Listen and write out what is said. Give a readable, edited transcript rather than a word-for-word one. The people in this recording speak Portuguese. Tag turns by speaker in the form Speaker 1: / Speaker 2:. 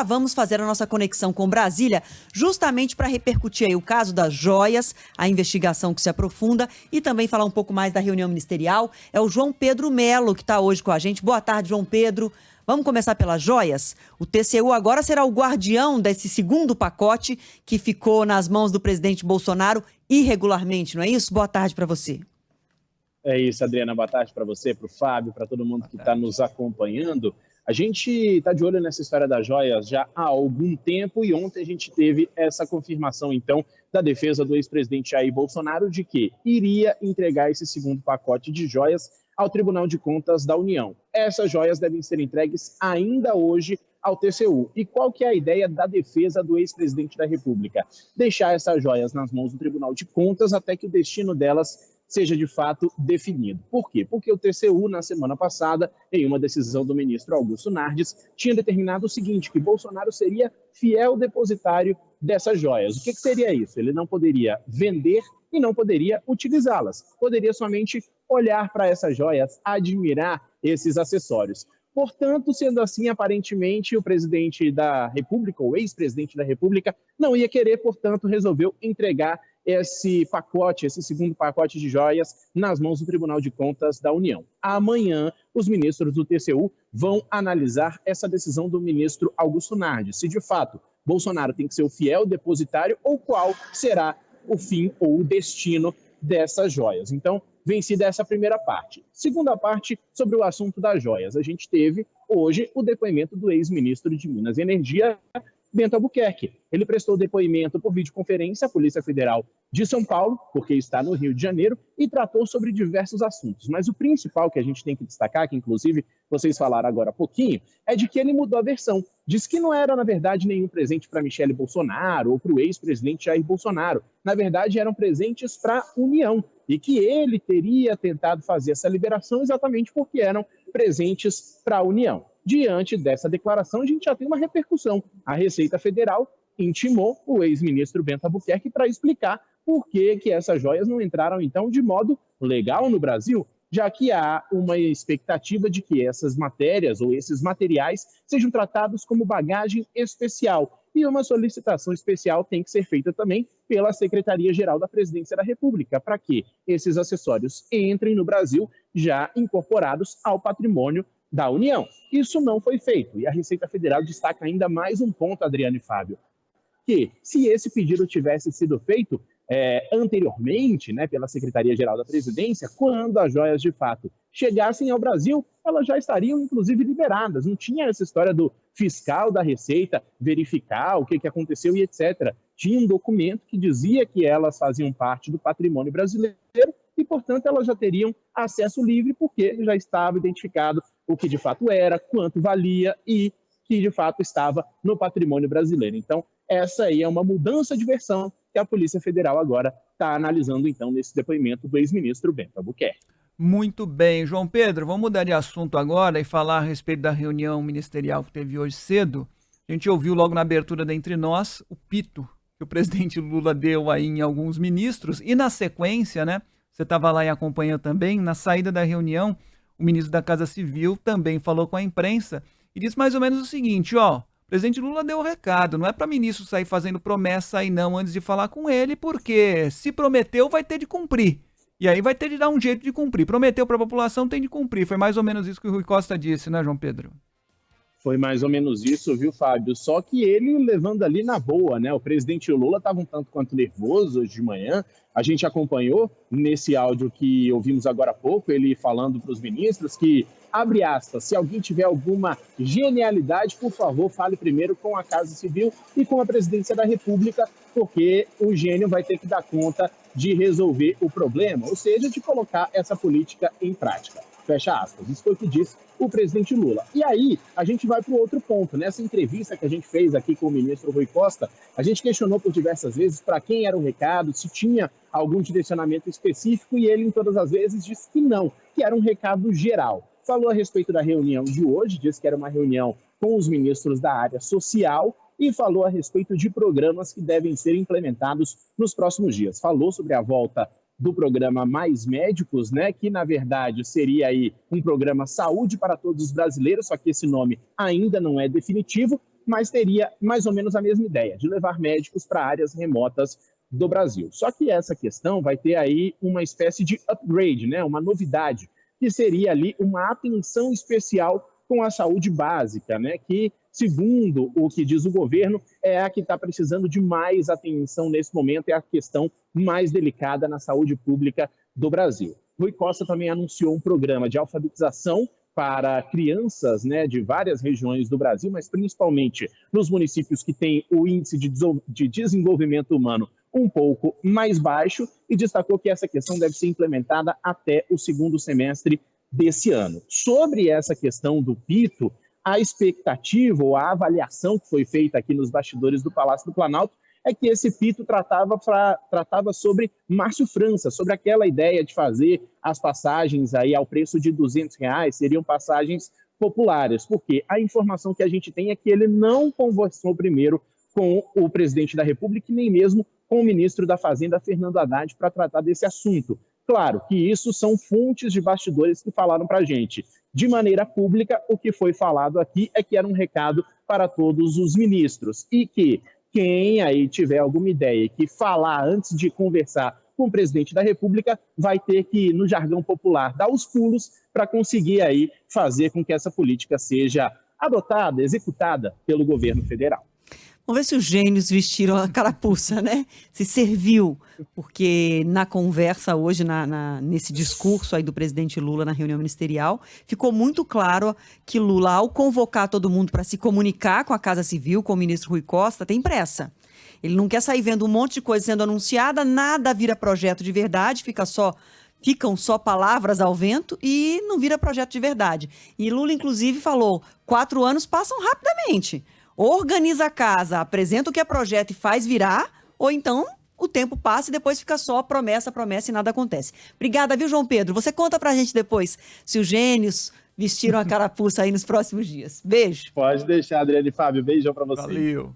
Speaker 1: vamos fazer a nossa conexão com Brasília, justamente para repercutir aí o caso das joias, a investigação que se aprofunda e também falar um pouco mais da reunião ministerial. É o João Pedro Melo que está hoje com a gente. Boa tarde, João Pedro. Vamos começar pelas joias? O TCU agora será o guardião desse segundo pacote que ficou nas mãos do presidente Bolsonaro irregularmente, não é isso? Boa tarde para você.
Speaker 2: É isso, Adriana. Boa tarde para você, para o Fábio, para todo mundo que está nos acompanhando. A gente está de olho nessa história das joias já há algum tempo e ontem a gente teve essa confirmação, então, da defesa do ex-presidente Jair Bolsonaro de que iria entregar esse segundo pacote de joias ao Tribunal de Contas da União. Essas joias devem ser entregues ainda hoje ao TCU. E qual que é a ideia da defesa do ex-presidente da República? Deixar essas joias nas mãos do Tribunal de Contas até que o destino delas seja de fato definido. Por quê? Porque o TCU, na semana passada, em uma decisão do ministro Augusto Nardes, tinha determinado o seguinte, que Bolsonaro seria fiel depositário dessas joias. O que seria isso? Ele não poderia vender e não poderia utilizá-las. Poderia somente olhar para essas joias, admirar esses acessórios. Portanto, sendo assim, aparentemente, o presidente da República, o ex-presidente da República, não ia querer, portanto, resolveu entregar esse pacote, esse segundo pacote de joias, nas mãos do Tribunal de Contas da União. Amanhã, os ministros do TCU vão analisar essa decisão do ministro Augusto Nardes, se de fato Bolsonaro tem que ser o fiel depositário ou qual será o fim ou o destino dessas joias. Então, vencida essa primeira parte. Segunda parte, sobre o assunto das joias. A gente teve hoje o depoimento do ex-ministro de Minas e Energia, Bento Albuquerque. Ele prestou depoimento por videoconferência à Polícia Federal de São Paulo, porque está no Rio de Janeiro, e tratou sobre diversos assuntos. Mas o principal que a gente tem que destacar, que inclusive vocês falaram agora há pouquinho, é de que ele mudou a versão. Diz que não era, na verdade, nenhum presente para Michele Bolsonaro ou para o ex-presidente Jair Bolsonaro. Na verdade, eram presentes para a União. E que ele teria tentado fazer essa liberação exatamente porque eram presentes para a União. Diante dessa declaração, a gente já tem uma repercussão. A Receita Federal intimou o ex-ministro Bento Albuquerque para explicar por que essas joias não entraram, então, de modo legal no Brasil, já que há uma expectativa de que essas matérias ou esses materiais sejam tratados como bagagem especial. E uma solicitação especial tem que ser feita também pela Secretaria-Geral da Presidência da República, para que esses acessórios entrem no Brasil já incorporados ao patrimônio da União. Isso não foi feito. E a Receita Federal destaca ainda mais um ponto, Adriano e Fábio, que se esse pedido tivesse sido feito anteriormente, né, pela Secretaria-Geral da Presidência, quando as joias de fato chegassem ao Brasil, elas já estariam inclusive liberadas. Não tinha essa história do fiscal da Receita verificar o que aconteceu e etc. Tinha um documento que dizia que elas faziam parte do patrimônio brasileiro e, portanto, elas já teriam acesso livre porque já estava identificado o que de fato era, quanto valia e que de fato estava no patrimônio brasileiro. Então, essa aí é uma mudança de versão que a Polícia Federal agora está analisando, então, nesse depoimento do ex-ministro Bento Albuquerque.
Speaker 3: Muito bem. João Pedro, vamos mudar de assunto agora e falar a respeito da reunião ministerial que teve hoje cedo. A gente ouviu logo na abertura da Entre Nós o pito que o presidente Lula deu aí em alguns ministros e na sequência, né, você estava lá e acompanhou também, na saída da reunião, o ministro da Casa Civil também falou com a imprensa e disse mais ou menos o seguinte, ó, o presidente Lula deu o recado, não é para ministro sair fazendo promessa aí não antes de falar com ele, porque se prometeu vai ter de cumprir. E aí vai ter de dar um jeito de cumprir. Prometeu para a população, tem de cumprir. Foi mais ou menos isso que o Rui Costa disse, né, João Pedro?
Speaker 2: Foi mais ou menos isso, viu, Fábio? Só que ele levando ali na boa, né? O presidente Lula estava um tanto quanto nervoso hoje de manhã. A gente acompanhou nesse áudio que ouvimos agora há pouco, ele falando para os ministros que, abre aspas, se alguém tiver alguma genialidade, por favor, fale primeiro com a Casa Civil e com a Presidência da República, porque o gênio vai ter que dar conta de resolver o problema, ou seja, de colocar essa política em prática. Fecha aspas. Isso foi o que disse o presidente Lula. E aí, a gente vai para o outro ponto. Nessa entrevista que a gente fez aqui com o ministro Rui Costa, a gente questionou por diversas vezes para quem era o recado, se tinha algum direcionamento específico, e ele, em todas as vezes, disse que não, que era um recado geral. Falou a respeito da reunião de hoje, disse que era uma reunião com os ministros da área social, e falou a respeito de programas que devem ser implementados nos próximos dias. Falou sobre a volta do programa Mais Médicos, né, que na verdade seria aí um programa Saúde para Todos os Brasileiros, só que esse nome ainda não é definitivo, mas teria mais ou menos a mesma ideia, de levar médicos para áreas remotas do Brasil. Só que essa questão vai ter aí uma espécie de upgrade, né? Uma novidade, que seria ali uma atenção especial com a saúde básica, né? Que, segundo o que diz o governo, é a que está precisando de mais atenção nesse momento, é a questão mais delicada na saúde pública do Brasil. Rui Costa também anunciou um programa de alfabetização para crianças, né, de várias regiões do Brasil, mas principalmente nos municípios que têm o índice de desenvolvimento humano um pouco mais baixo, e destacou que essa questão deve ser implementada até o segundo semestre desse ano. Sobre essa questão do Pito, a expectativa ou a avaliação que foi feita aqui nos bastidores do Palácio do Planalto é que esse Pito tratava sobre Márcio França, sobre aquela ideia de fazer as passagens aí ao preço de R$200, seriam passagens populares, porque a informação que a gente tem é que ele não conversou primeiro com o presidente da República e nem mesmo com o ministro da Fazenda, Fernando Haddad, para tratar desse assunto. Claro que isso são fontes de bastidores que falaram para a gente. De maneira pública, o que foi falado aqui é que era um recado para todos os ministros e que quem aí tiver alguma ideia que falar antes de conversar com o presidente da República vai ter que, no jargão popular, dar os pulos para conseguir aí fazer com que essa política seja adotada, executada pelo governo federal.
Speaker 1: Vamos ver se os gênios vestiram a carapuça, né? Se serviu, porque na conversa hoje, nesse discurso aí do presidente Lula na reunião ministerial, ficou muito claro que Lula, ao convocar todo mundo para se comunicar com a Casa Civil, com o ministro Rui Costa, tem pressa. Ele não quer sair vendo um monte de coisa sendo anunciada, nada vira projeto de verdade, ficam só palavras ao vento e não vira projeto de verdade. E Lula, inclusive, falou, 4 anos passam rapidamente. Organiza a casa, apresenta o que é projeto e faz virar, ou então o tempo passa e depois fica só promessa e nada acontece. Obrigada, viu, João Pedro? Você conta pra gente depois se os gênios vestiram a carapuça aí nos próximos dias. Beijo.
Speaker 2: Pode deixar, Adriane e Fábio. Beijão pra vocês.
Speaker 3: Valeu.